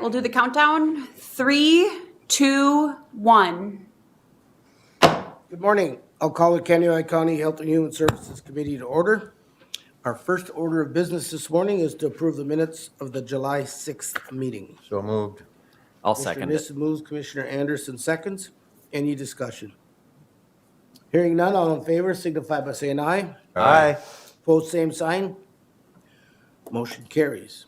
we'll do the countdown. 3, 2, 1. Good morning. I'll call the Kansas County Health and Human Services Committee to order. Our first order of business this morning is to approve the minutes of the July 6th meeting. So moved. I'll second it. Nissen moves, Commissioner Anderson seconds. Any discussion? Hearing none, all in favor signify by saying aye. Aye. Opposed, same sign. Motion carries.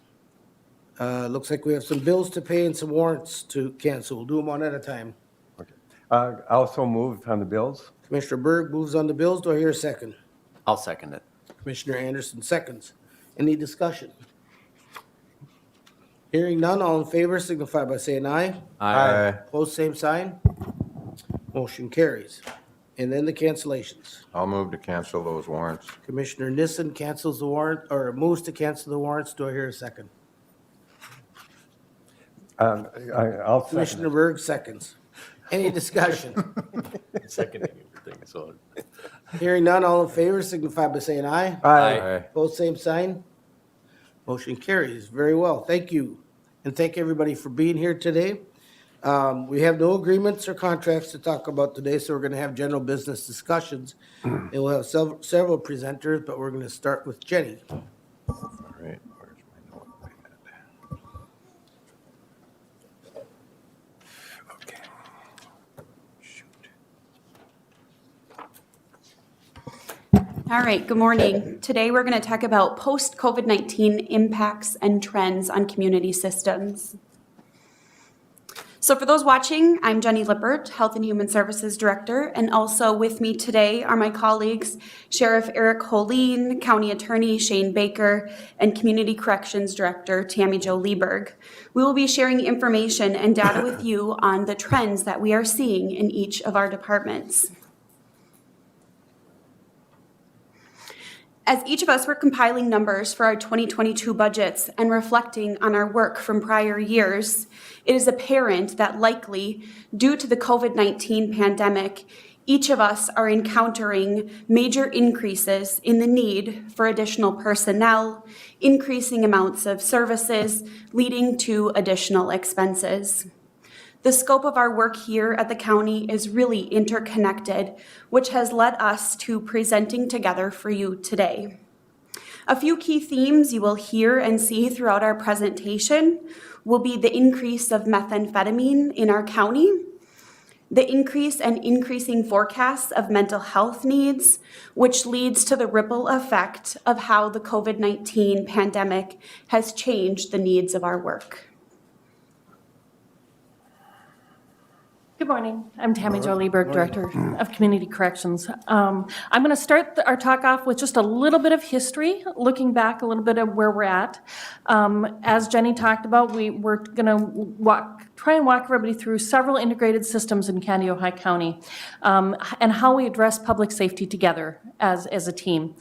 Looks like we have some bills to pay and some warrants to cancel. We'll do them one at a time. Okay. Also moved on the bills. Commissioner Berg moves on the bills. Do I hear a second? I'll second it. Commissioner Anderson seconds. Any discussion? Hearing none, all in favor signify by saying aye. Aye. Opposed, same sign. Motion carries. And then the cancellations. I'll move to cancel those warrants. Commissioner Nissen cancels the warrant, or moves to cancel the warrants. Do I hear a second? I'll second Commissioner it. Berg seconds. Any discussion? Seconding everything, so. Hearing none, all in favor signify by saying aye. Aye. Both same sign. Motion carries. Very well. Thank you. And thank everybody for being here today. We have no agreements or contracts to talk about today, so we're going to have general business discussions. And we'll have several presenters, but we're going to start with Jenny. All right. Where's my notepad? Okay. Shoot. All right, good morning. Today we're going to talk about post-COVID-19 impacts and trends on community systems. So for those watching, I'm Jenny Lippert, Health and Human Services Director, and also with me today are my colleagues, Sheriff Eric Holeen, County Attorney Shane Baker, and Community Corrections Director Tammy Jolieberg. We will be sharing information and data with you on the trends that we are seeing in each of our departments. As each of us were compiling numbers for our 2022 budgets and reflecting on our work from prior years, it is apparent that likely, due to the COVID-19 pandemic, each of us are encountering major increases in the need for additional personnel, increasing amounts of services, leading to additional expenses. The scope of our work here at the county is really interconnected, which has led us to presenting together for you today. A few key themes you will hear and see throughout our presentation will be the increase of methamphetamine in our county, the increase and increasing forecasts of mental health needs, which leads to the ripple effect of how the COVID-19 pandemic has changed the needs of our work. Good morning. I'm Tammy Jolieberg, Director of Community Corrections. I'm going to start our talk off with just a little bit of history, looking back a little bit of where we're at. As Jenny talked about, we're going to try and walk everybody through several integrated systems in Kansas County and how we address public safety together as a team.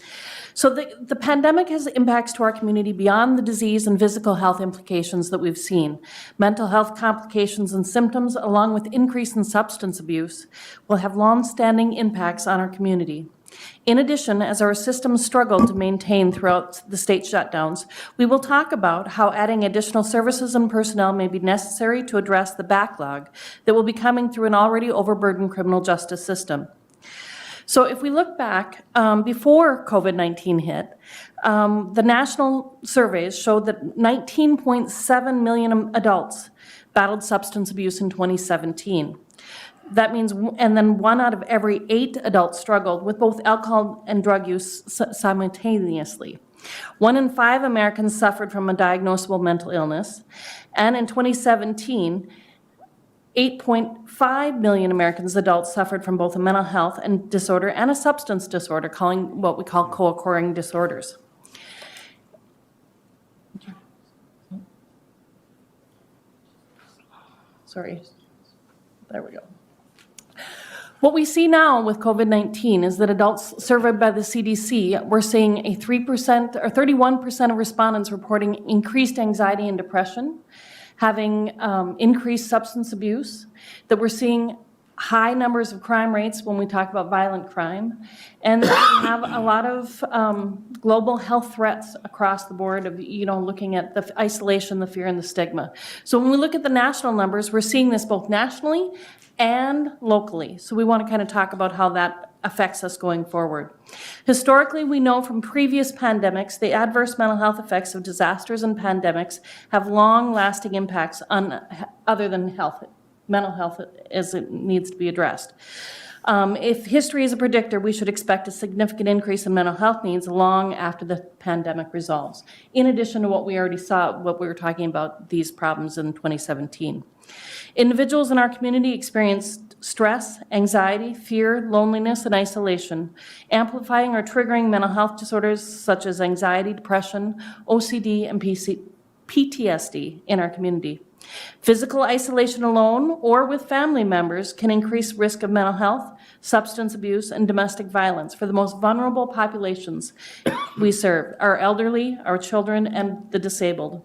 So the pandemic has impacts to our community beyond the disease and physical health implications that we've seen. Mental health complications and symptoms, along with increase in substance abuse, will have long-standing impacts on our community. In addition, as our systems struggle to maintain throughout the state shutdowns, we will talk about how adding additional services and personnel may be necessary to address the backlog that will be coming through an already overburdened criminal justice system. So if we look back, before COVID-19 hit, the national surveys showed that 19.7 million adults battled substance abuse in 2017. That means, and then 1 out of every 8 adults struggled with both alcohol and drug use simultaneously. 1 in 5 Americans suffered from a diagnosable mental illness, and in 2017, 8.5 million Americans adults suffered from both a mental health and disorder and a substance disorder, calling what we call co-occurring disorders. Sorry, there we go. What we see now with COVID-19 is that adults surveyed by the CDC, we're seeing a 3% or 31% of respondents reporting increased anxiety and depression, having increased substance abuse, that we're seeing high numbers of crime rates when we talk about violent crime, and we have a lot of global health threats across the board of, looking at the isolation, the fear, and the stigma. So when we look at the national numbers, we're seeing this both nationally and locally. So we want to kind of talk about how that affects us going forward. Historically, we know from previous pandemics, the adverse mental health effects of disasters and pandemics have long-lasting impacts on other than health. Mental health as it needs to be addressed. If history is a predictor, we should expect a significant increase in mental health needs long after the pandemic resolves, in addition to what we already saw, what we were talking about, these problems in 2017. Individuals in our community experienced stress, anxiety, fear, loneliness, and isolation, amplifying or triggering mental health disorders such as anxiety, depression, OCD, and PTSD in our community. Physical isolation alone or with family members can increase risk of mental health, substance abuse, and domestic violence for the most vulnerable populations we serve, our elderly, our children, and the disabled.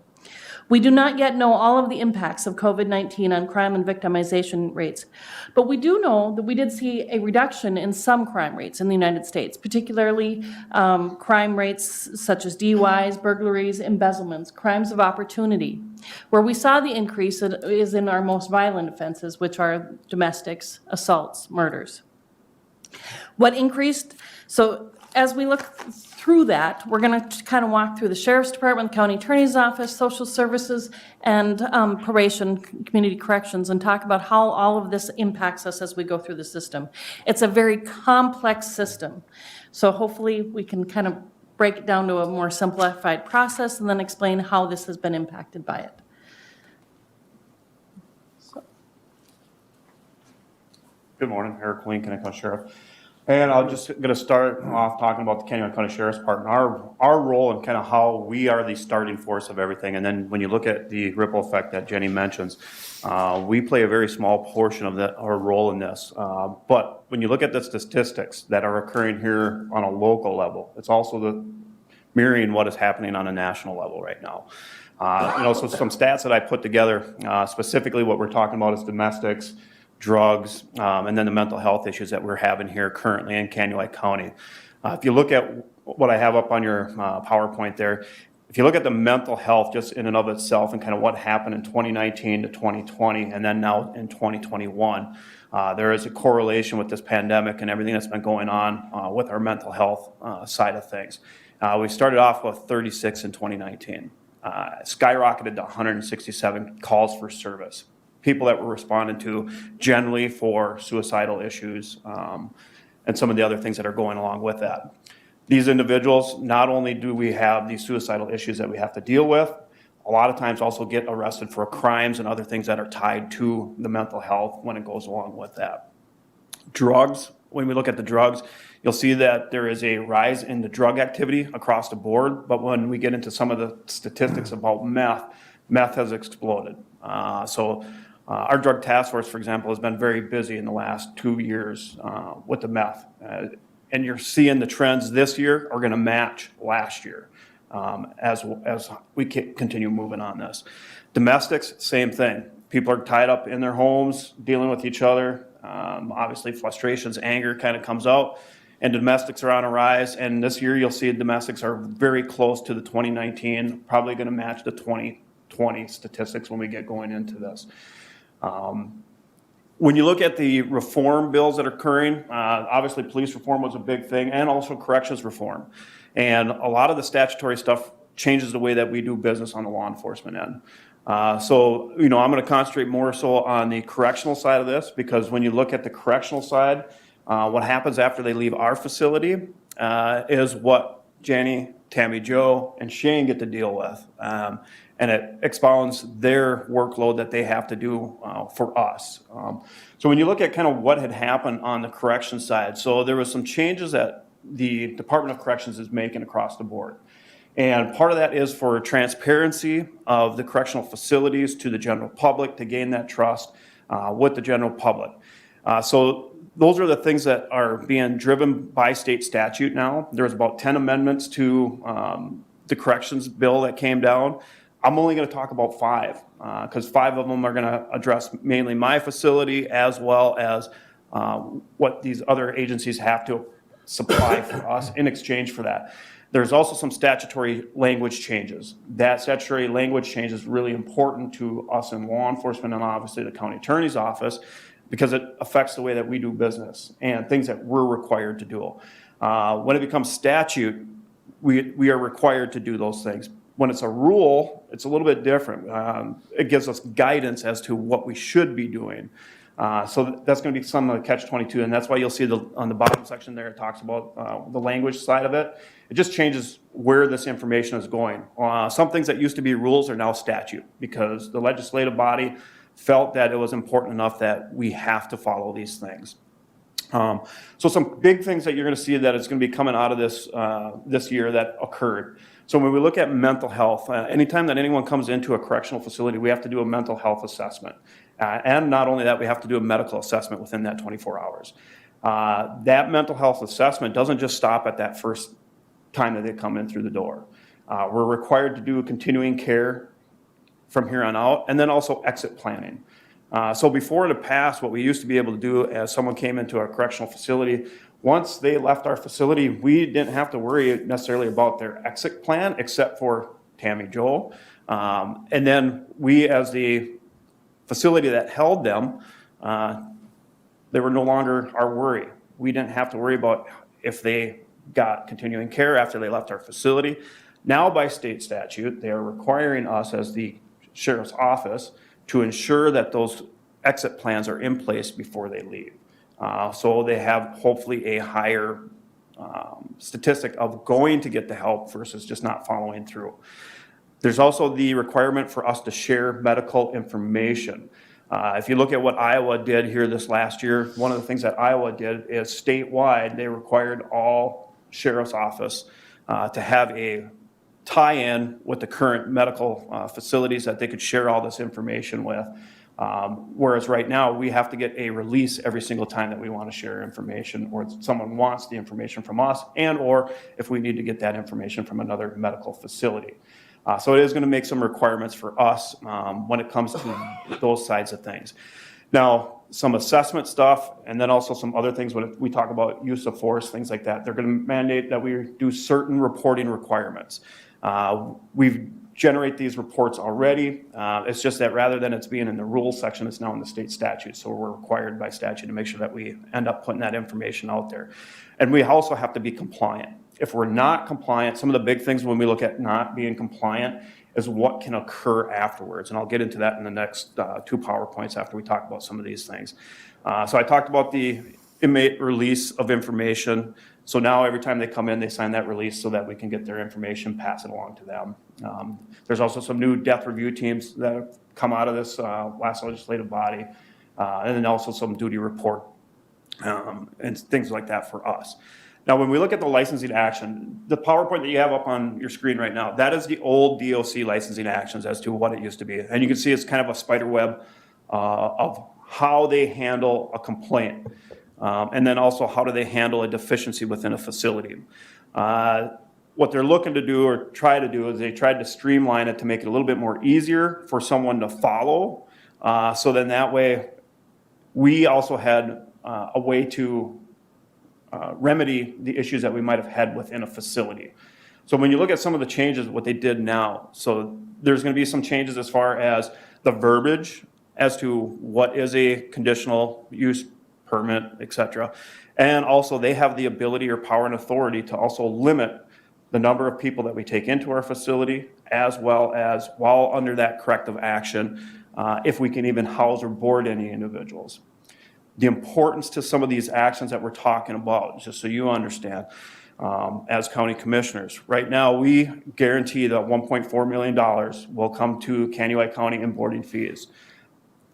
We do not yet know all of the impacts of COVID-19 on crime and victimization rates, but we do know that we did see a reduction in some crime rates in the United States, particularly crime rates such as DUIs, burglaries, embezzlements, crimes of opportunity. Where we saw the increase is in our most violent offenses, which are domestics, assaults, murders. What increased? So as we look through that, we're going to kind of walk through the Sheriff's Department, County Attorney's Office, Social Services, and Probation, Community Corrections, and talk about how all of this impacts us as we go through the system. It's a very complex system, so hopefully we can kind of break it down to a more simplified process and then explain how this has been impacted by it. Good morning, Eric Lincoln, County Sheriff. And I'm just going to start off talking about the Kennewick County Sheriff's Department, our role and kind of how we are the starting force of everything. And then when you look at the ripple effect that Jenny mentions, we play a very small portion of our role in this. But when you look at the statistics that are occurring here on a local level, it's also mirroring what is happening on a national level right now. So some stats that I put together, specifically what we're talking about is domestics, drugs, and then the mental health issues that we're having here currently in Kennewick County. If you look at what I have up on your PowerPoint there, if you look at the mental health just in and of itself and kind of what happened in 2019 to 2020 and then now in 2021, there is a correlation with this pandemic and everything that's been going on with our mental health side of things. We started off with 36 in 2019, skyrocketed to 167 calls for service. People that were responding to generally for suicidal issues and some of the other things that are going along with that. These individuals, not only do we have these suicidal issues that we have to deal with, a lot of times also get arrested for crimes and other things that are tied to the mental health when it goes along with that. Drugs, when we look at the drugs, you'll see that there is a rise in the drug activity across the board, but when we get into some of the statistics about meth has exploded. Our drug task force, for example, has been very busy in the last 2 years with the meth. And you're seeing the trends this year are going to match last year as we continue moving on this. Domestics, same thing. People are tied up in their homes, dealing with each other. Obviously, frustrations, anger kind of comes out. And domestics are on a rise. And this year, you'll see domestics are very close to the 2019, probably going to match the 2020 statistics when we get going into this. When you look at the reform bills that are occurring, obviously police reform was a big thing and also corrections reform. And a lot of the statutory stuff changes the way that we do business on the law enforcement end. I'm going to concentrate more so on the correctional side of this because when you look at the correctional side, what happens after they leave our facility is what Jenny, Tammy, Joe, and Shane get to deal with. And it expounds their workload that they have to do for us. So when you look at kind of what had happened on the correction side, so there was some changes that the Department of Corrections is making across the board. And part of that is for transparency of the correctional facilities to the general public to gain that trust with the general public. So those are the things that are being driven by state statute now. There's about 10 amendments to the corrections bill that came down. I'm only going to talk about 5 because 5 of them are going to address mainly my facility as well as what these other agencies have to supply for us in exchange for that. There's also some statutory language changes. That statutory language change is really important to us in law enforcement and obviously the county attorney's office because it affects the way that we do business and things that we're required to do. When it becomes statute, we are required to do those things. When it's a rule, it's a little bit different. It gives us guidance as to what we should be doing. So that's going to be some of the catch-22, and that's why you'll see on the bottom section there, it talks about the language side of it. It just changes where this information is going. Some things that used to be rules are now statute because the legislative body felt that it was important enough that we have to follow these things. So some big things that you're going to see that is going to be coming out of this year that occurred. So when we look at mental health, anytime that anyone comes into a correctional facility, we have to do a mental health assessment. And not only that, we have to do a medical assessment within that 24 hours. That mental health assessment doesn't just stop at that first time that they come in through the door. We're required to do continuing care from here on out, and then also exit planning. So before in the past, what we used to be able to do as someone came into a correctional facility, once they left our facility, we didn't have to worry necessarily about their exit plan, except for Tammy, Joel. And then we, as the facility that held them, they were no longer our worry. We didn't have to worry about if they got continuing care after they left our facility. Now, by state statute, they are requiring us as the sheriff's office to ensure that those exit plans are in place before they leave. So they have hopefully a higher statistic of going to get the help versus just not following through. There's also the requirement for us to share medical information. If you look at what Iowa did here this last year, one of the things that Iowa did is statewide, they required all sheriff's office to have a tie-in with the current medical facilities that they could share all this information with. Whereas right now, we have to get a release every single time that we want to share information or someone wants the information from us and or if we need to get that information from another medical facility. So it is going to make some requirements for us when it comes to those sides of things. Now, some assessment stuff and then also some other things when we talk about use of force, things like that, they're going to mandate that we do certain reporting requirements. We've generate these reports already. It's just that rather than it's being in the rules section, it's now in the state statute. So we're required by statute to make sure that we end up putting that information out there. And we also have to be compliant. If we're not compliant, some of the big things when we look at not being compliant is what can occur afterwards. And I'll get into that in the next 2 PowerPoints after we talk about some of these things. So I talked about the inmate release of information. So now every time they come in, they sign that release so that we can get their information, pass it along to them. There's also some new death review teams that have come out of this last legislative body, and then also some duty report and things like that for us. Now, when we look at the licensing action, the PowerPoint that you have up on your screen right now, that is the old DOC licensing actions as to what it used to be. And you can see it's kind of a spider web of how they handle a complaint. And then also how do they handle a deficiency within a facility. What they're looking to do or try to do is they tried to streamline it to make it a little bit more easier for someone to follow. So then that way we also had a way to remedy the issues that we might have had within a facility. So when you look at some of the changes, what they did now, so there's going to be some changes as far as the verbiage as to what is a conditional use permit, et cetera. And also they have the ability or power and authority to also limit the number of people that we take into our facility, as well as while under that corrective action, if we can even house or board any individuals. The importance to some of these actions that we're talking about, just so you understand, as county commissioners. Right now, we guarantee that $1.4 million will come to Kansas County in boarding fees.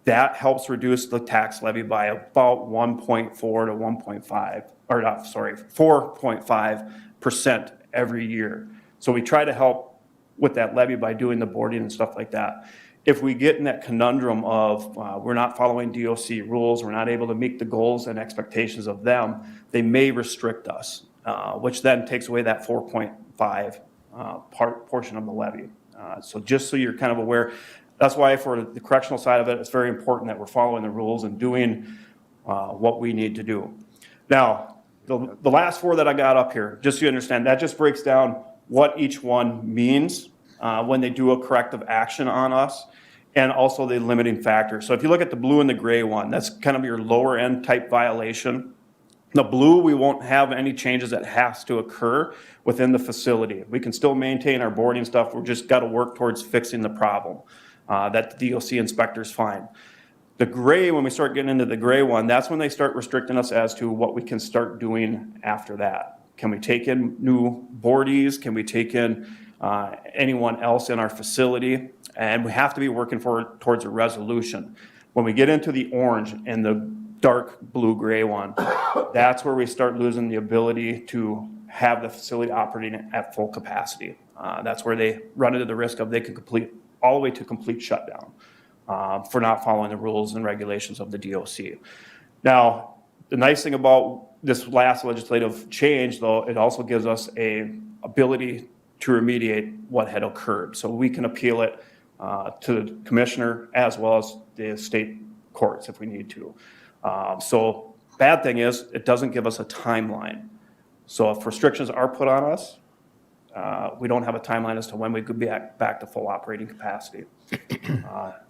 That helps reduce the tax levy by about 1.4 to 1.5, or not, sorry, 4.5% every year. So we try to help with that levy by doing the boarding and stuff like that. If we get in that conundrum of we're not following DOC rules, we're not able to meet the goals and expectations of them, they may restrict us, which then takes away that 4.5 portion of the levy. So just so you're kind of aware, that's why for the correctional side of it, it's very important that we're following the rules and doing what we need to do. Now, the last four that I got up here, just so you understand, that just breaks down what each one means when they do a corrective action on us, and also the limiting factor. So if you look at the blue and the gray one, that's kind of your lower end type violation. The blue, we won't have any changes that has to occur within the facility. We can still maintain our boarding stuff. We've just got to work towards fixing the problem that the DOC inspectors find. The gray, when we start getting into the gray one, that's when they start restricting us as to what we can start doing after that. Can we take in new boardies? Can we take in anyone else in our facility? And we have to be working towards a resolution. When we get into the orange and the dark blue-gray one, that's where we start losing the ability to have the facility operating at full capacity. That's where they run into the risk of they could complete all the way to complete shutdown for not following the rules and regulations of the DOC. Now, the nice thing about this last legislative change, though, it also gives us a ability to remediate what had occurred. So we can appeal it to the commissioner as well as the state courts if we need to. So bad thing is it doesn't give us a timeline. So if restrictions are put on us, we don't have a timeline as to when we could be back to full operating capacity.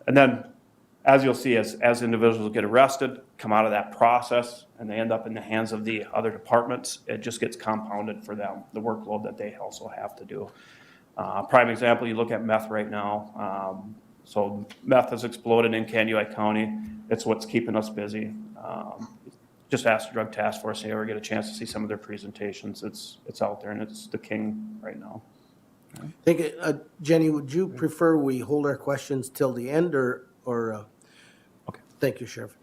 And then, as you'll see, as individuals get arrested, come out of that process, and they end up in the hands of the other departments, it just gets compounded for them, the workload that they also have to do. Prime example, you look at meth right now. So meth has exploded in Kansas County. It's what's keeping us busy. Just ask the Drug Task Force, if you ever get a chance to see some of their presentations. It's out there, and it's the king right now. Thank you. Jenny, would you prefer we hold our questions till the end or Okay. Thank you, Sheriff.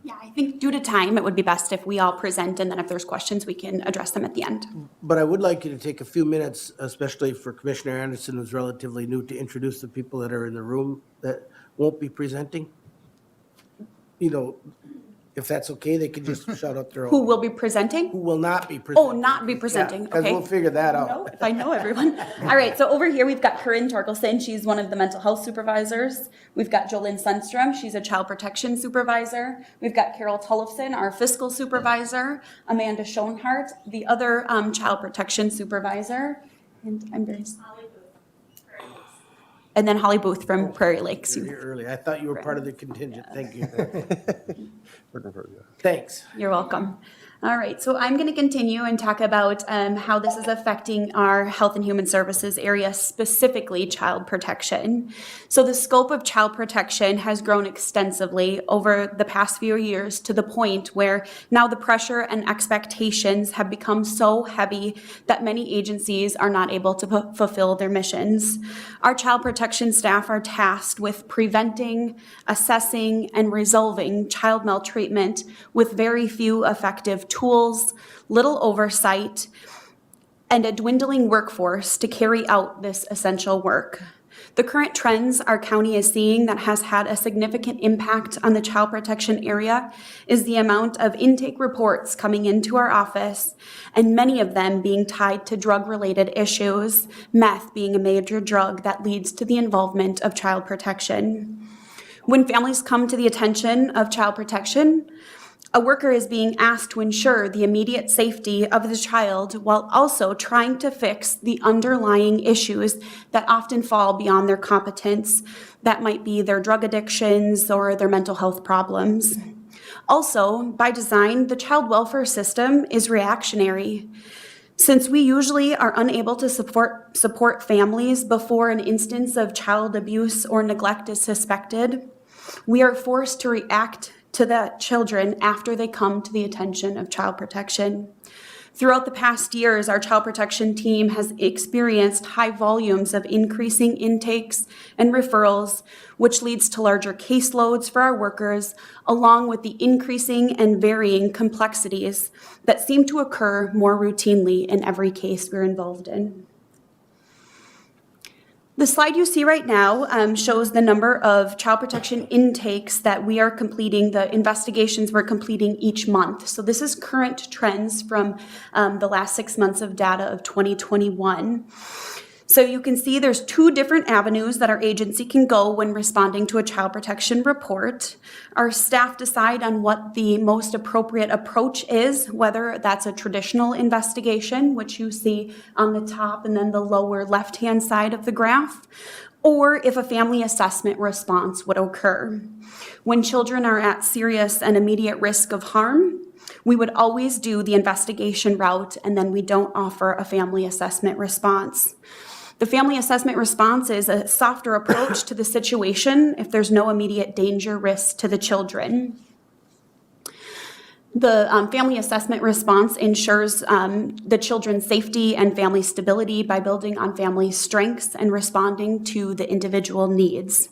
Yeah, I think due to time, it would be best if we all present, and then if there's questions, we can address them at the end. But I would like you to take a few minutes, especially for Commissioner Anderson, who's relatively new, to introduce the people that are in the room that won't be presenting. You know, if that's okay, they can just shout out their own. Who will be presenting? Who will not be presenting. Oh, not be presenting, Because okay. we'll figure that out. No, if I know everyone. All right, so over here, we've got Corinne Torkelson. She's one of the mental health supervisors. We've got Jolene Sundstrom. She's a child protection supervisor. We've got Carol Tullifson, our fiscal supervisor. Amanda Schoenhart, the other child protection supervisor. And I'm very sorry. And then Holly Booth from Prairie Lakes. You're here early. I thought you were part of the contingent. Thank you. Looking for you. Thanks. You're welcome. All right, so I'm going to continue and talk about how this is affecting our Health and Human Services area, specifically child protection. So the scope of child protection has grown extensively over the past few years to the point where now the pressure and expectations have become so heavy that many agencies are not able to fulfill their missions. Our child protection staff are tasked with preventing, assessing, and resolving child maltreatment with very few effective tools, little oversight, and a dwindling workforce to carry out this essential work. The current trends our county is seeing that has had a significant impact on the child protection area is the amount of intake reports coming into our office, and many of them being tied to drug-related issues, meth being a major drug that leads to the involvement of child protection. When families come to the attention of child protection, a worker is being asked to ensure the immediate safety of the child while also trying to fix the underlying issues that often fall beyond their competence. That might be their drug addictions or their mental health problems. Also, by design, the child welfare system is reactionary. Since we usually are unable to support families before an instance of child abuse or neglect is suspected, we are forced to react to the children after they come to the attention of child protection. Throughout the past years, our child protection team has experienced high volumes of increasing intakes and referrals, which leads to larger caseloads for our workers, along with the increasing and varying complexities that seem to occur more routinely in every case we're involved in. The slide you see right now shows the number of child protection intakes that we are completing, the investigations we're completing each month. So this is current trends from the last 6 months of data of 2021. So you can see there's two different avenues that our agency can go when responding to a child protection report. Our staff decide on what the most appropriate approach is, whether that's a traditional investigation, which you see on the top and then the lower left-hand side of the graph, or if a family assessment response would occur. When children are at serious and immediate risk of harm, we would always do the investigation route, and then we don't offer a family assessment response. The family assessment response is a softer approach to the situation if there's no immediate danger risk to the children. The family assessment response ensures the children's safety and family stability by building on family strengths and responding to the individual needs.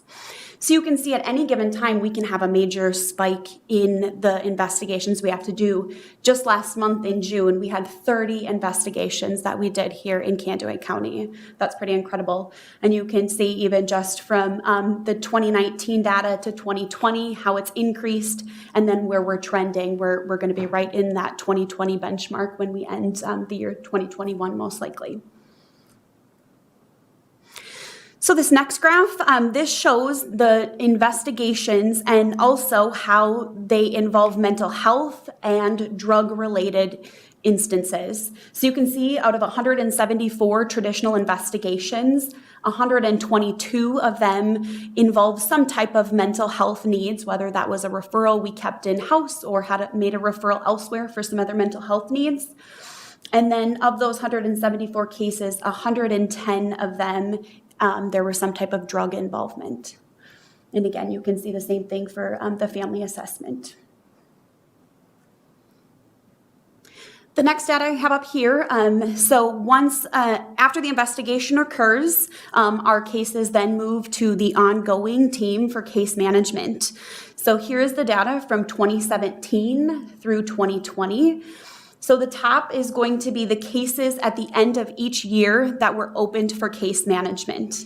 So you can see at any given time, we can have a major spike in the investigations we have to do. Just last month in June, we had 30 investigations that we did here in Candiway County. That's pretty incredible. And you can see even just from the 2019 data to 2020, how it's increased, and then where we're trending. We're gonna be right in that 2020 benchmark when we end the year 2021, most likely. So this next graph, this shows the investigations and also how they involve mental health and drug-related instances. So you can see out of 174 traditional investigations, 122 of them involve some type of mental health needs, whether that was a referral we kept in-house or made a referral elsewhere for some other mental health needs. And then of those 174 cases, 110 of them there was some type of drug involvement. And again, you can see the same thing for the family assessment. The next data I have up here, so once after the investigation occurs, our cases then move to the ongoing team for case management. So here is the data from 2017 through 2020. So the top is going to be the cases at the end of each year that were opened for case management.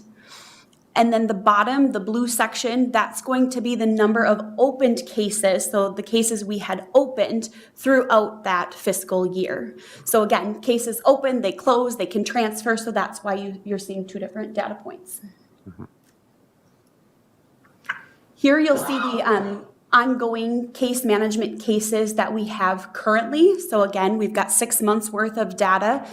And then the bottom, the blue section, that's going to be the number of opened cases, so the cases we had opened throughout that fiscal year. So again, cases open, they close, they can transfer, so that's why you're seeing two different data points. Mm-hmm. Here you'll see the ongoing case management cases that we have currently. So again, we've got 6 months worth of data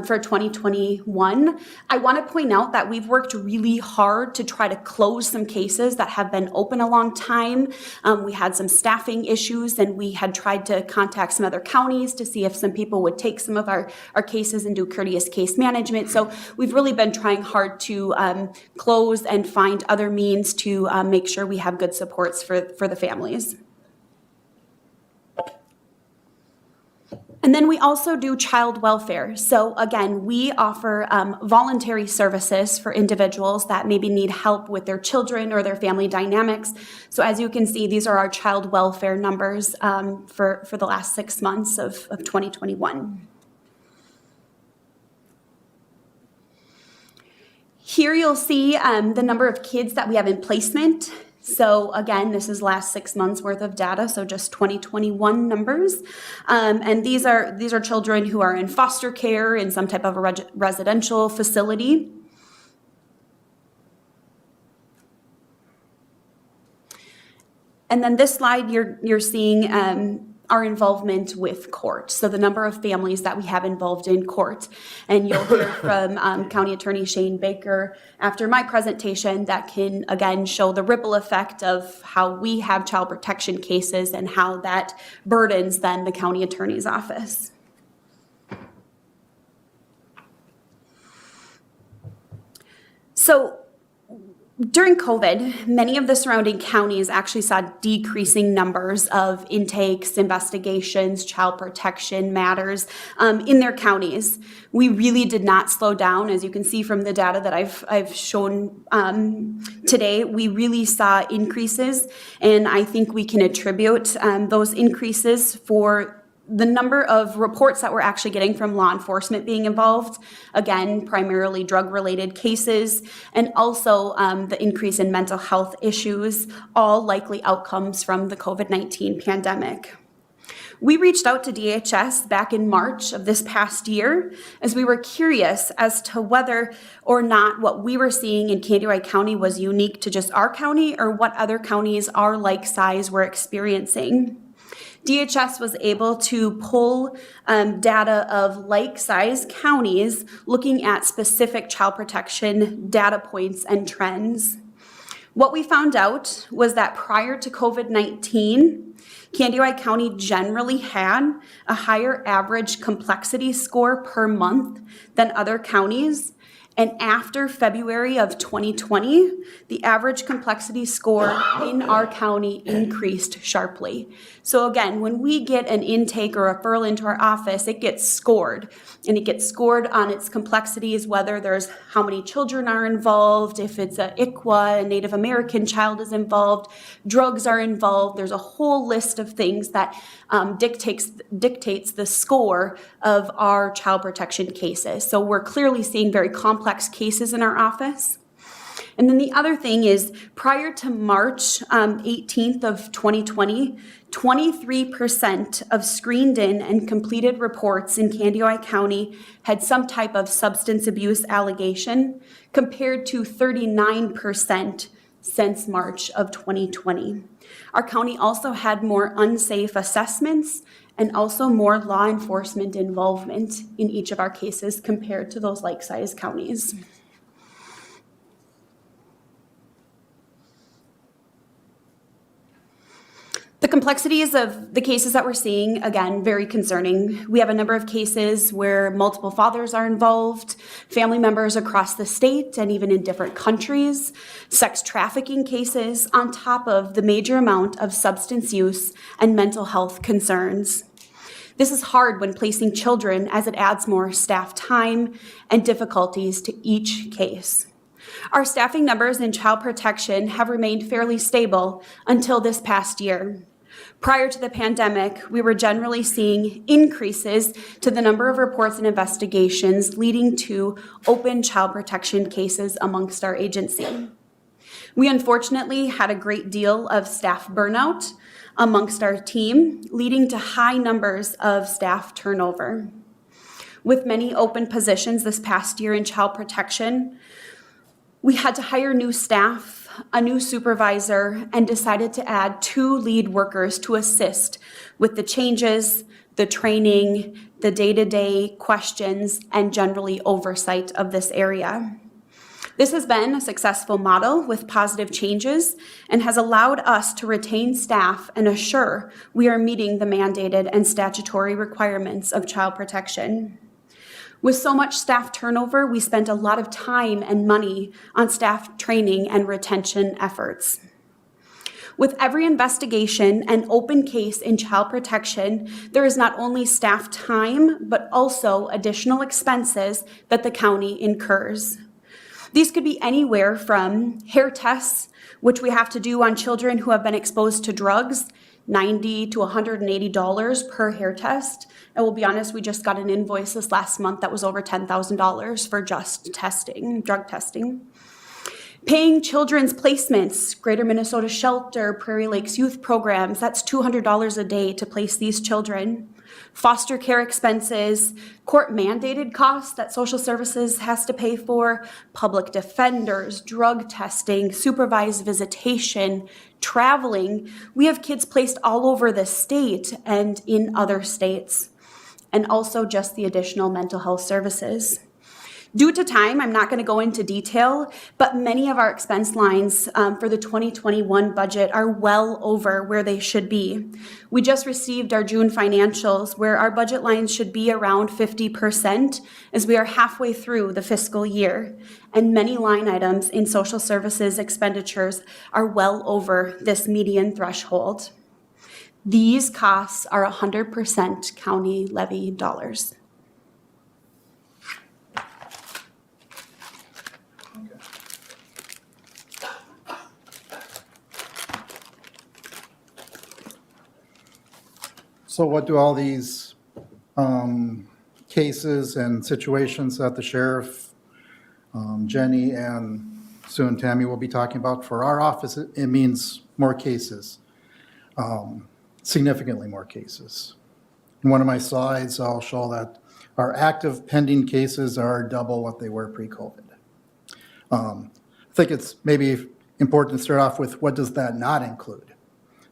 for 2021. I want to point out that we've worked really hard to try to close some cases that have been open a long time. We had some staffing issues, and we had tried to contact some other counties to see if some people would take some of our cases and do courteous case management. So we've really been trying hard to close and find other means to make sure we have good supports for the families. And then we also do child welfare. So again, we offer voluntary services for individuals that maybe need help with their children or their family dynamics. So as you can see, these are our child welfare numbers for the last 6 months of 2021. Here you'll see the number of kids that we have in placement. So again, this is last 6 months worth of data, so just 2021 numbers. And these are children who are in foster care in some type of a residential facility. And then this slide, you're seeing our involvement with court. So the number of families that we have involved in court. And you'll hear from County Attorney Shane Baker after my presentation that can, again, show the ripple effect of how we have child protection cases and how that burdens then the county attorney's office. So during COVID, many of the surrounding counties actually saw decreasing numbers of intakes, investigations, child protection matters in their counties. We really did not slow down. As you can see from the data that I've shown today, we really saw increases, and I think we can attribute those increases for the number of reports that we're actually getting from law enforcement being involved, again, primarily drug-related cases, and also the increase in mental health issues, all likely outcomes from the COVID-19 pandemic. We reached out to DHS back in March of this past year as we were curious as to whether or not what we were seeing in Candido County was unique to just our county or what other counties our like size were experiencing. DHS was able to pull data of like-sized counties looking at specific child protection data points and trends. What we found out was that prior to COVID-19, Candido County generally had a higher average complexity score per month than other counties. And after February of 2020, the average complexity score in our county increased sharply. So again, when we get an intake or referral into our office, it gets scored. And it gets scored on its complexities, whether there's how many children are involved, if it's a ICWA, a Native American child is involved, drugs are involved. There's a whole list of things that dictates the score of our child protection cases. So we're clearly seeing very complex cases in our office. And then the other thing is, prior to March 18th of 2020, 23% of screened in and completed reports in Candido County had some type of substance abuse allegation, compared to 39% since March of 2020. Our county also had more unsafe assessments and also more law enforcement involvement in each of our cases compared to those like-sized counties. The complexities of the cases that we're seeing, again, very concerning. We have a number of cases where multiple fathers are involved, family members across the state and even in different countries, sex trafficking cases, on top of the major amount of substance use and mental health concerns. This is hard when placing children, as it adds more staff time and difficulties to each case. Our staffing numbers in child protection have remained fairly stable until this past year. Prior to the pandemic, we were generally seeing increases to the number of reports and investigations leading to open child protection cases amongst our agency. We unfortunately had a great deal of staff burnout amongst our team, leading to high numbers of staff turnover. With many open positions this past year in child protection, we had to hire new staff, a new supervisor, and decided to add 2 lead workers to assist with the changes, the training, the day-to-day questions, and generally oversight of this area. This has been a successful model with positive changes and has allowed us to retain staff and assure we are meeting the mandated and statutory requirements of child protection. With so much staff turnover, we spent a lot of time and money on staff training and retention efforts. With every investigation and open case in child protection, there is not only staff time, but also additional expenses that the county incurs. These could be anywhere from hair tests, which we have to do on children who have been exposed to drugs, $90 to $180 per hair test. And we'll be honest, we just got an invoice this last month that was over $10,000 for just testing, drug testing. Paying children's placements, Greater Minnesota Shelter, Prairie Lakes Youth Programs, that's $200 a day to place these children. Foster care expenses, court mandated costs that social services has to pay for, public defenders, drug testing, supervised visitation, traveling. We have kids placed all over the state and in other states, and also just the additional mental health services. Due to time, I'm not going to go into detail, but many of our expense lines for the 2021 budget are well over where they should be. We just received our June financials where our budget lines should be around 50% as we are halfway through the fiscal year, and many line items in social services expenditures are well over this median threshold. These costs are 100% county levy dollars. So what do all these cases and situations that the sheriff, Jenny, and soon Tammy will be talking about for our office, it means more cases, significantly more cases. In one of my slides, I'll show that our active pending cases are double what they were pre-COVID. I think it's maybe important to start off with what does that not include?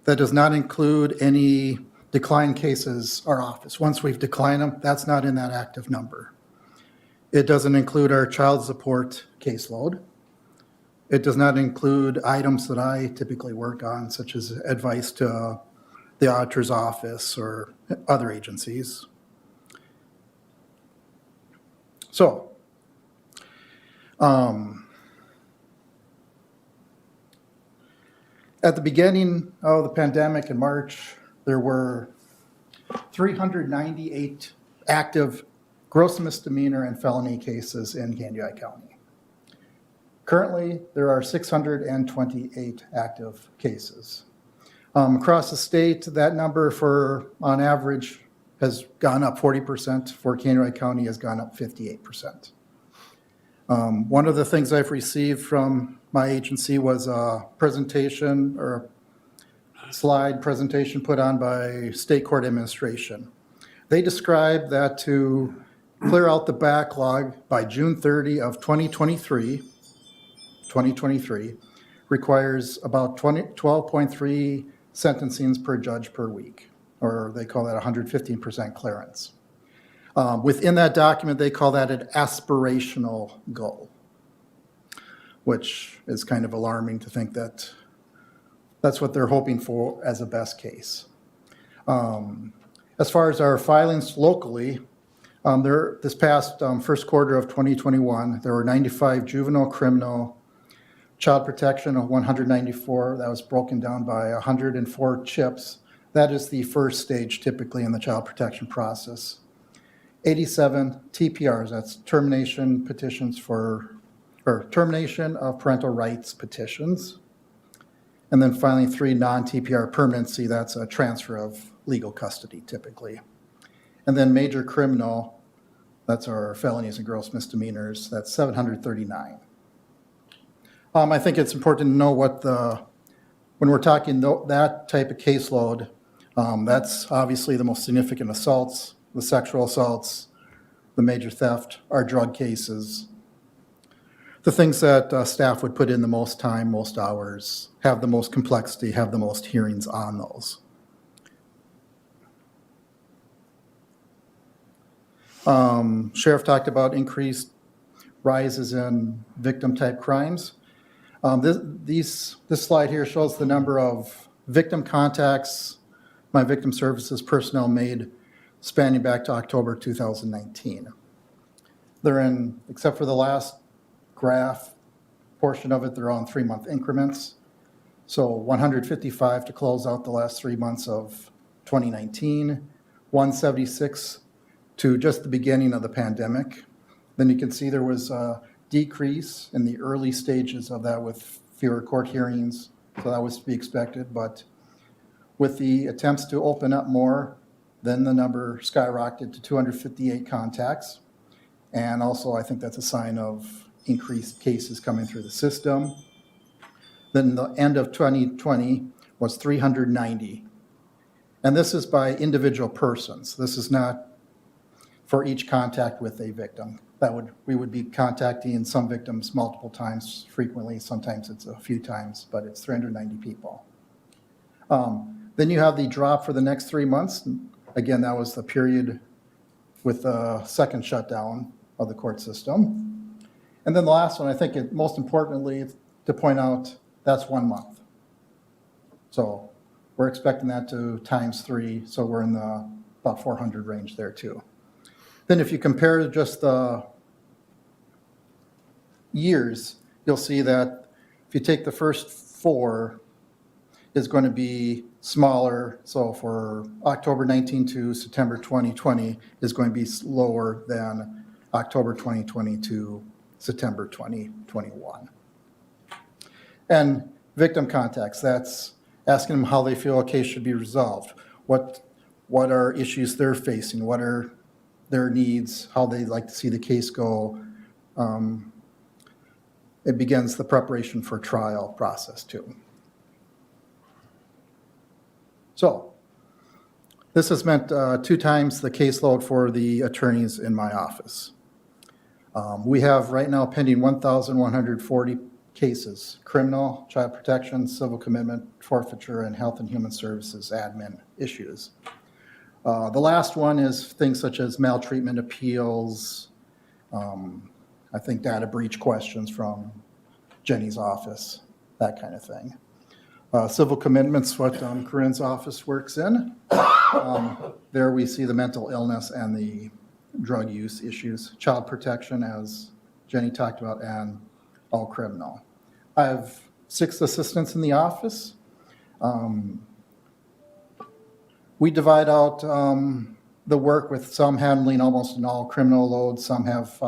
That does not include any declined cases our office. Once we've declined them, that's not in that active number. It doesn't include our child support caseload. It does not include items that I typically work on, such as advice to the auditor's office or other agencies. So, at the beginning of the pandemic in March, there were 398 active gross misdemeanor and felony cases in Candioi County. Currently, there are 628 active cases. Across the state, that number on average, has gone up 40%. For Candioi County, has gone up 58%. One of the things I've received from my agency was a presentation or a slide presentation put on by State Court Administration. They described that to clear out the backlog by June 30 of 2023 requires about 12.3 sentencings per judge per week, or they call that 115% clearance. Within that document, they call that an aspirational goal, which is kind of alarming to think that that's what they're hoping for as a best case. As far as our filings locally, this past first quarter of 2021, there were 95 juvenile criminal, child protection of 194. That was broken down by 104 chips. That is the first stage typically in the child protection process. 87 TPRs, that's termination petitions termination of parental rights petitions. And then finally 3 non-TPR permanency, that's a transfer of legal custody typically. And then major criminal, that's our felonies and gross misdemeanors, that's 739. I think it's important to know when we're talking that type of caseload, that's obviously the most significant assaults, the sexual assaults, the major theft, our drug cases, the things that staff would put in the most time, most hours, have the most complexity, have the most hearings on those. Sheriff talked about increased rises in victim-type crimes. This slide here shows the number of victim contacts my victim services personnel made spanning back to October 2019. They're in, except for the last graph portion of it, they're on 3-month increments. So 155 to close out the last 3 months of 2019, 176 to just the beginning of the pandemic. Then you can see there was a decrease in the early stages of that with fewer court hearings, so that was to be expected. But with the attempts to open up more, then the number skyrocketed to 258 contacts. And also I think that's a sign of increased cases coming through the system. Then the end of 2020 was 390. And this is by individual persons. This is not for each contact with a victim. We would be contacting some victims multiple times frequently. Sometimes it's a few times, but it's 390 people. Then you have the drop for the next 3 months. Again, that was the period with the second shutdown of the court system. And then the last one, I think most importantly to point out, that's 1 month. So we're expecting that to times 3, so we're in the about 400 range there too. Then if you compare just the years, you'll see that if you take the first 4, is going to be smaller. So for October 19 to September 2020 is going to be lower than October 2020 to September 2021. And victim contacts, that's asking them how they feel a case should be resolved. What are issues they're facing? What are their needs? How they'd like to see the case go? It begins the preparation for trial process too. So, This has meant 2 times the caseload for the attorneys in my office. We have right now pending 1,140 cases, criminal, child protection, civil commitment, forfeiture, and health and human services admin issues. The last one is things such as maltreatment appeals, I think data breach questions from Jenny's office, that kind of thing. Civil commitments, what Corinne's office works in. There we see the mental illness and the drug use issues, child protection, as Jenny talked about, and all criminal. I have 6 assistants in the office. We divide out the work with some handling almost an all criminal load, some have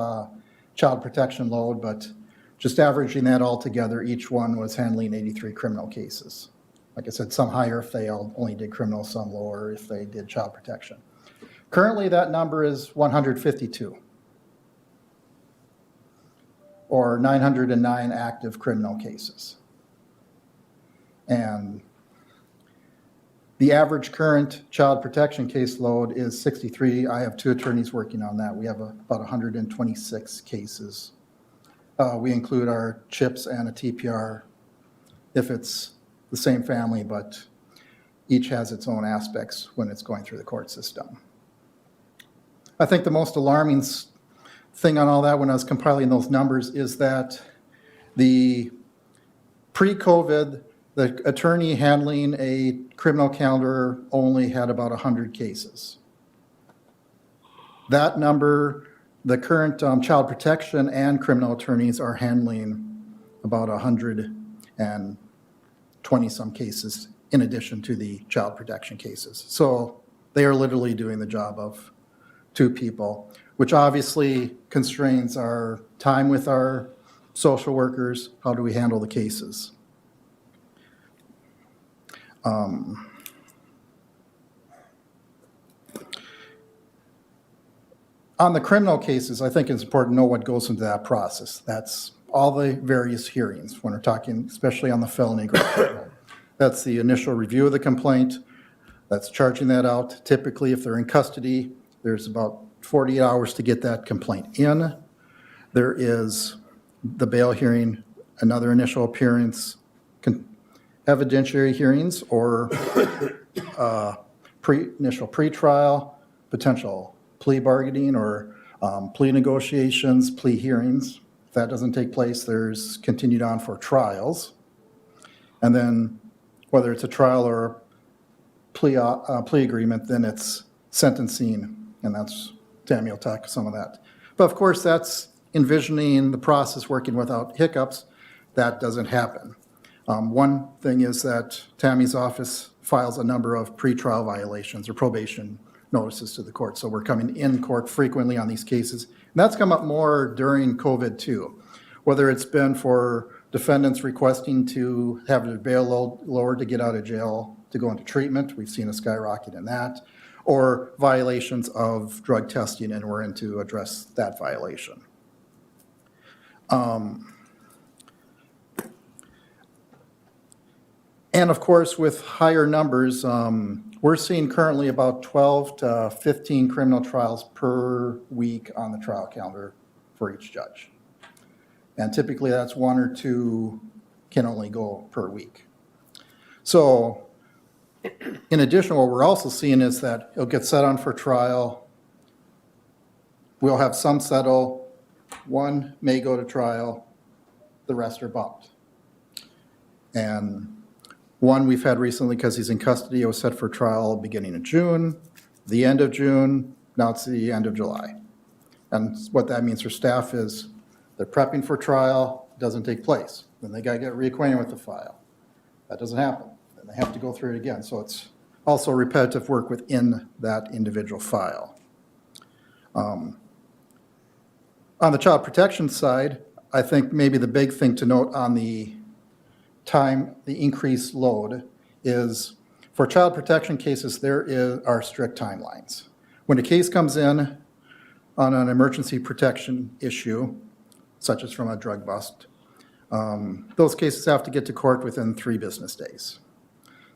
child protection load, but just averaging that all together, each one was handling 83 criminal cases. Like I said, some higher if they only did criminal, some lower if they did child protection. Currently, that number is 152, or 909 active criminal cases. And the average current child protection caseload is 63. I have 2 attorneys working on that. We have about 126 cases. We include our CHIPS and a TPR if it's the same family, but each has its own aspects when it's going through the court system. I think the most alarming thing on all that when I was compiling those numbers is that the pre-COVID, the attorney handling a criminal calendar only had about 100 cases. That number, the current child protection and criminal attorneys are handling about 120 some cases in addition to the child protection cases. So they are literally doing the job of 2 people, which obviously constrains our time with our social workers. How do we handle the cases? On the criminal cases, I think it's important to know what goes into that process. That's all the various hearings when we're talking, especially on the felony ground. That's the initial review of the complaint. That's charging that out. Typically, if they're in custody, there's about 48 hours to get that complaint in. There is the bail hearing, another initial appearance, evidentiary hearings, or initial pretrial, potential plea bargaining or plea negotiations, plea hearings. If that doesn't take place, there's continued on for trials. And then whether it's a trial or plea agreement, then it's sentencing, and that's, Tammy will talk some of that. But of course, that's envisioning the process working without hiccups. That doesn't happen. One thing is that Tammy's office files a number of pretrial violations or probation notices to the court. So we're coming in court frequently on these cases. And that's come up more during COVID too, whether it's been for defendants requesting to have their bail lowered to get out of jail to go into treatment. We've seen a skyrocket in that, or violations of drug testing, and we're in to address that violation. And of course, with higher numbers, we're seeing currently about 12 to 15 criminal trials per week on the trial calendar for each judge. And typically that's 1 or 2 can only go per week. So in addition, what we're also seeing is that it'll get set on for trial. We'll have some settle, 1 may go to trial, the rest are bumped. And 1 we've had recently, because he's in custody, it was set for trial beginning of June, the end of June, now it's the end of July. And what that means for staff is they're prepping for trial, doesn't take place. Then they gotta get reacquainted with the file. That doesn't happen. Then they have to go through it again. So it's also repetitive work within that individual file. On the child protection side, I think maybe the big thing to note on the increased load is for child protection cases, there are strict timelines. When a case comes in on an emergency protection issue, such as from a drug bust, those cases have to get to court within 3 business days.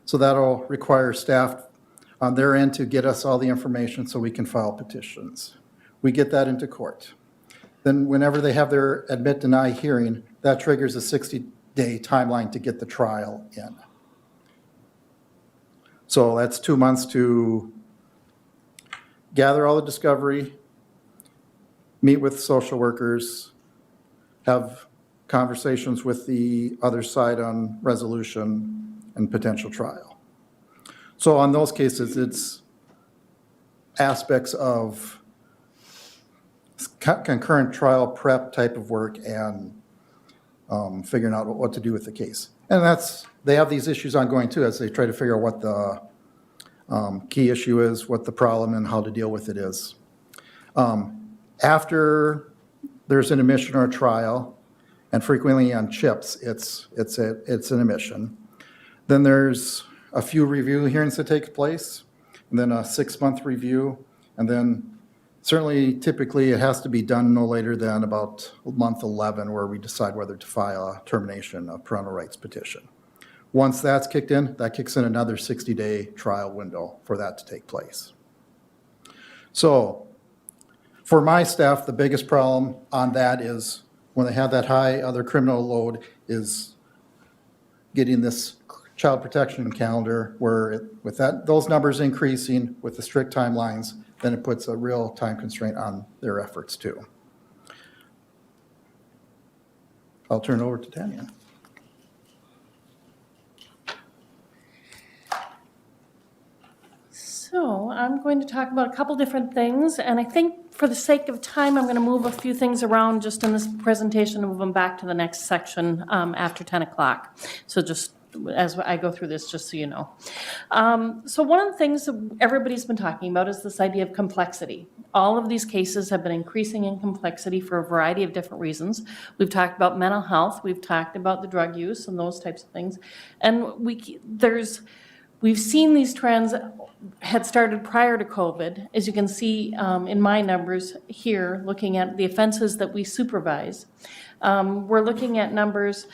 So that'll require staff on their end to get us all the information so we can file petitions. We get that into court. Then whenever they have their admit deny hearing, that triggers a 60-day timeline to get the trial in. So that's 2 months to gather all the discovery, meet with social workers, have conversations with the other side on resolution and potential trial. So on those cases, it's aspects of concurrent trial prep type of work and figuring out what to do with the case. And they have these issues ongoing too, as they try to figure out what the key issue is, what the problem and how to deal with it is. After there's an admission or a trial, and frequently on CHIPs, it's an admission. Then there's a few review hearings that take place, and then a 6-month review, and then certainly typically it has to be done no later than about month 11 where we decide whether to file a termination of parental rights petition. Once that's kicked in, that kicks in another 60-day trial window for that to take place. So for my staff, the biggest problem on that is when they have that high other criminal load is getting this child protection calendar where with those numbers increasing with the strict timelines, then it puts a real time constraint on their efforts too. I'll turn it over to Tammy. So I'm going to talk about a couple different things, and I think for the sake of time, I'm going to move a few things around just in this presentation and move them back to the next section after 10 o'clock. So just as I go through this, just so you know. So one of the things that everybody's been talking about is this idea of complexity. All of these cases have been increasing in complexity for a variety of different reasons. We've talked about mental health, we've talked about the drug use and those types of things. And we've seen these trends had started prior to COVID. As you can see in my numbers here, looking at the offenses that we supervise, we're looking at numbers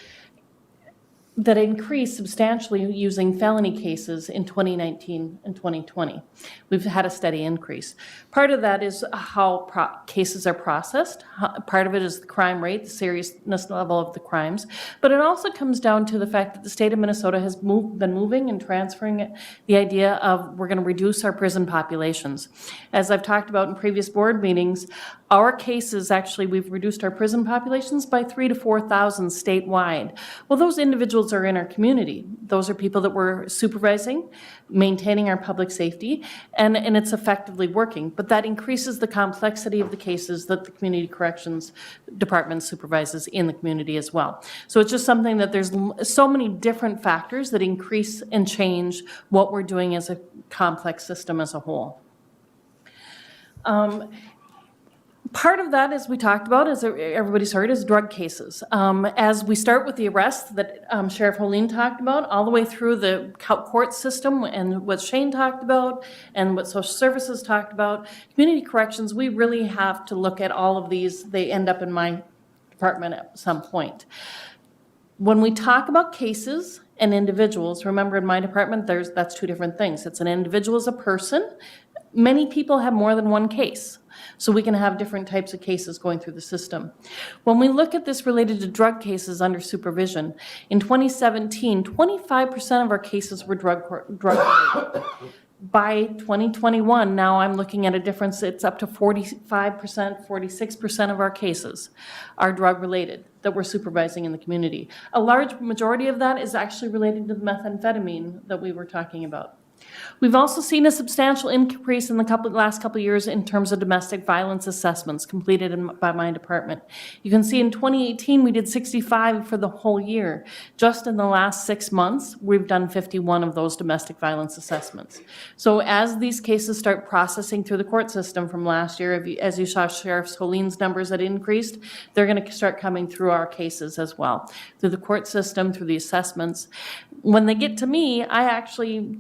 that increased substantially using felony cases in 2019 and 2020. We've had a steady increase. Part of that is how cases are processed. Part of it is the crime rate, the seriousness level of the crimes. But it also comes down to the fact that the state of Minnesota has been moving and transferring the idea of we're going to reduce our prison populations. As I've talked about in previous board meetings, our cases, actually, we've reduced our prison populations by 3,000 to 4,000 statewide. Well, those individuals are in our community. Those are people that we're supervising, maintaining our public safety, and it's effectively working. But that increases the complexity of the cases that the Community Corrections Department supervises in the community as well. So it's just something that there's so many different factors that increase and change what we're doing as a complex system as a whole. Part of that, as we talked about, as everybody's heard, is drug cases. As we start with the arrests that Sheriff Holeen talked about, all the way through the court system and what Shane talked about and what social services talked about, community corrections, we really have to look at all of these. They end up in my department at some point. When we talk about cases and individuals, remember in my department, that's two different things. It's an individual as a person. Many people have more than one case. So we can have different types of cases going through the system. When we look at this related to drug cases under supervision, in 2017, 25% of our cases were drug related. By 2021, now I'm looking at a difference, it's up to 45%, 46% of our cases are drug related that we're supervising in the community. A large majority of that is actually related to the methamphetamine that we were talking about. We've also seen a substantial increase in the last couple of years in terms of domestic violence assessments completed by my department. You can see in 2018, we did 65 for the whole year. Just in the last 6 months, we've done 51 of those domestic violence assessments. So as these cases start processing through the court system from last year, as you saw Sheriff Holeen's numbers that increased, they're going to start coming through our cases as well, through the court system, through the assessments. When they get to me,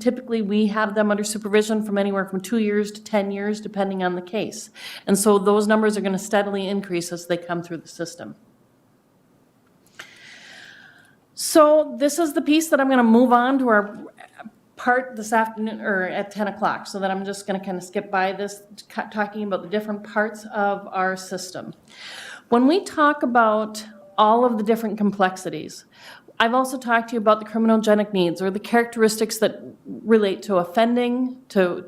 typically we have them under supervision from anywhere from 2 years to 10 years, depending on the case. And so those numbers are going to steadily increase as they come through the system. So this is the piece that I'm going to move on to our part this afternoon, or at 10 o'clock, so that I'm just going to kind of skip by this, talking about the different parts of our system. When we talk about all of the different complexities, I've also talked to you about the criminogenic needs, or the characteristics that relate to offending, to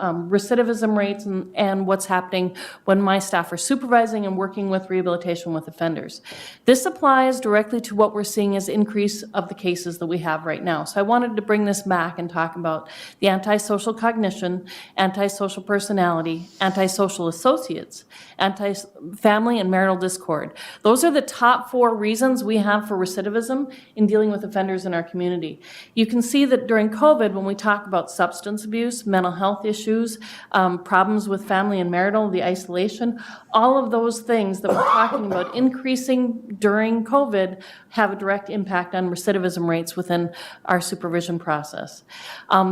recidivism rates, and what's happening when my staff are supervising and working with rehabilitation with offenders. This applies directly to what we're seeing as increase of the cases that we have right now. So I wanted to bring this back and talk about the antisocial cognition, antisocial personality, antisocial associates, anti-family and marital discord. Those are the top 4 reasons we have for recidivism in dealing with offenders in our community. You can see that during COVID, when we talk about substance abuse, mental health issues, problems with family and marital, the isolation, all of those things that we're talking about increasing during COVID have a direct impact on recidivism rates within our supervision process.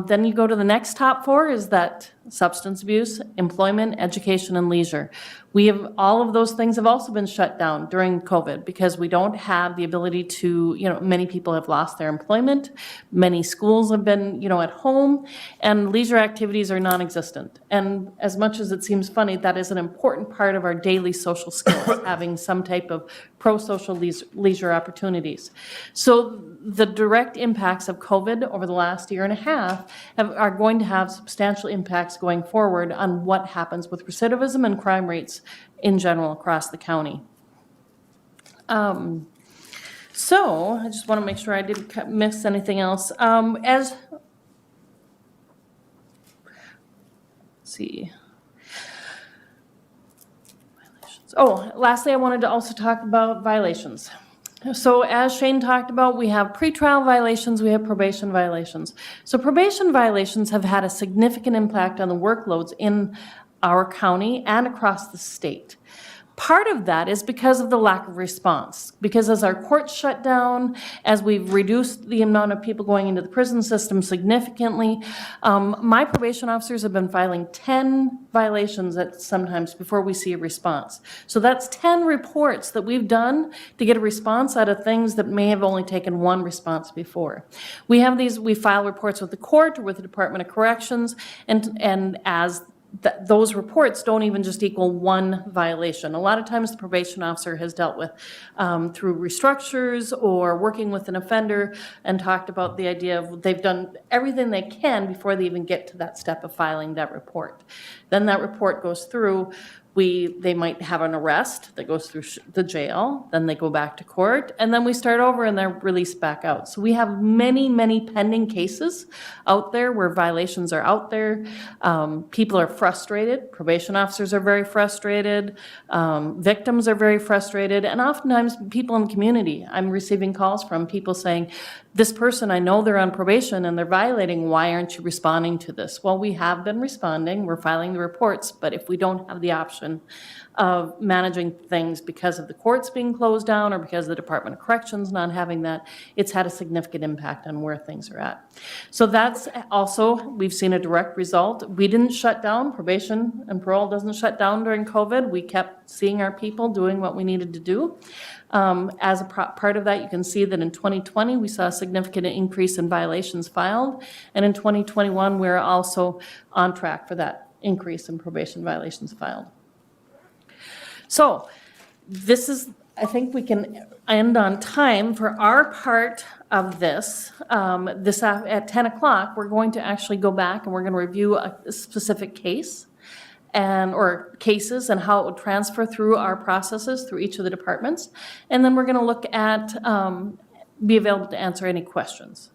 Then you go to the next top 4 is that substance abuse, employment, education, and leisure. All of those things have also been shut down during COVID because we don't have the ability to, many people have lost their employment, many schools have been, at home, and leisure activities are non-existent. And as much as it seems funny, that is an important part of our daily social skills, having some type of pro-social leisure opportunities. So the direct impacts of COVID over the last year and a half are going to have substantial impacts going forward on what happens with recidivism and crime rates in general across the county. So I just want to make sure I didn't miss anything else. Let's see. Oh, lastly, I wanted to also talk about violations. So as Shane talked about, we have pretrial violations, we have probation violations. So probation violations have had a significant impact on the workloads in our county and across the state. Part of that is because of the lack of response, because as our courts shut down, as we've reduced the amount of people going into the prison system significantly, my probation officers have been filing 10 violations sometimes before we see a response. So that's 10 reports that we've done to get a response out of things that may have only taken 1 response before. We file reports with the court or with the Department of Corrections, and as those reports don't even just equal 1 violation. A lot of times the probation officer has dealt with through restructures or working with an offender and talked about the idea of they've done everything they can before they even get to that step of filing that report. Then that report goes through. They might have an arrest that goes through the jail, then they go back to court, and then we start over and they're released back out. So we have many, many pending cases out there where violations are out there. People are frustrated. Probation officers are very frustrated. Victims are very frustrated. And oftentimes people in the community, I'm receiving calls from people saying, this person, I know they're on probation and they're violating. Why aren't you responding to this? Well, we have been responding. We're filing the reports. But if we don't have the option of managing things because of the courts being closed down or because of the Department of Corrections not having that, it's had a significant impact on where things are at. So that's also, we've seen a direct result. We didn't shut down. Probation and parole doesn't shut down during COVID. We kept seeing our people doing what we needed to do. As a part of that, you can see that in 2020, we saw a significant increase in violations filed. And in 2021, we're also on track for that increase in probation violations filed. So this is, I think we can end on time for our part of this. At 10 o'clock, we're going to actually go back and we're going to review a specific case or cases and how it would transfer through our processes through each of the departments. And then we're going to look at, be available to answer any questions.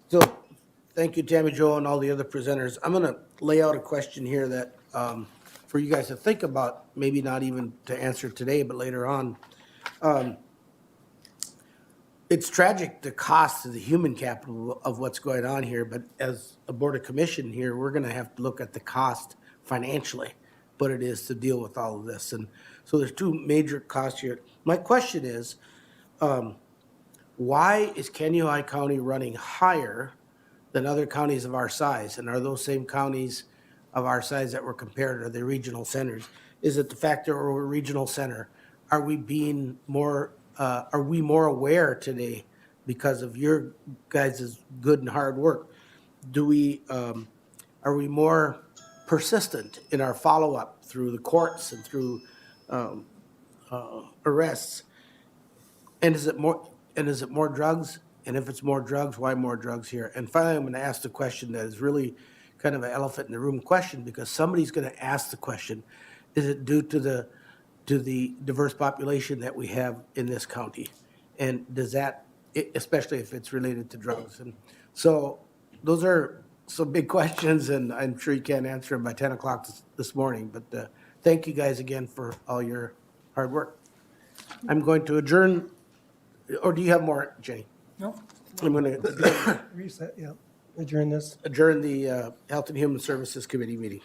So, thank you, Tammy, Joe, and all the other presenters. I'm going to lay out a question here that for you guys to think about, maybe not even to answer today, but later on. It's tragic, the cost of the human capital of what's going on here, but as a Board of Commission here, we're going to have to look at the cost financially, what it is to deal with all of this. And so there's 2 major costs here. My question is, why is Kaneohe County running higher than other counties of our size? And are those same counties of our size that were compared to the regional centers? Is it the fact that we're a regional center? Are we being more, are we more aware today because of your guys' good and hard work. Are we more persistent in our follow-up through the courts and through arrests? And is it more drugs? And if it's more drugs, why more drugs here? And finally, I'm going to ask the question that is really kind of an elephant in the room question, because somebody's going to ask the question, is it due to the diverse population that we have in this county? And does that, especially if it's related to drugs? And so those are some big questions, and I'm sure you can't answer them by 10 o'clock this morning. But thank you guys again for all your hard work. I'm going to adjourn, or do you have more, Jenny? No, I'm going to reset, yeah. Adjourn this. adjourn the Health and Human Services Committee meeting.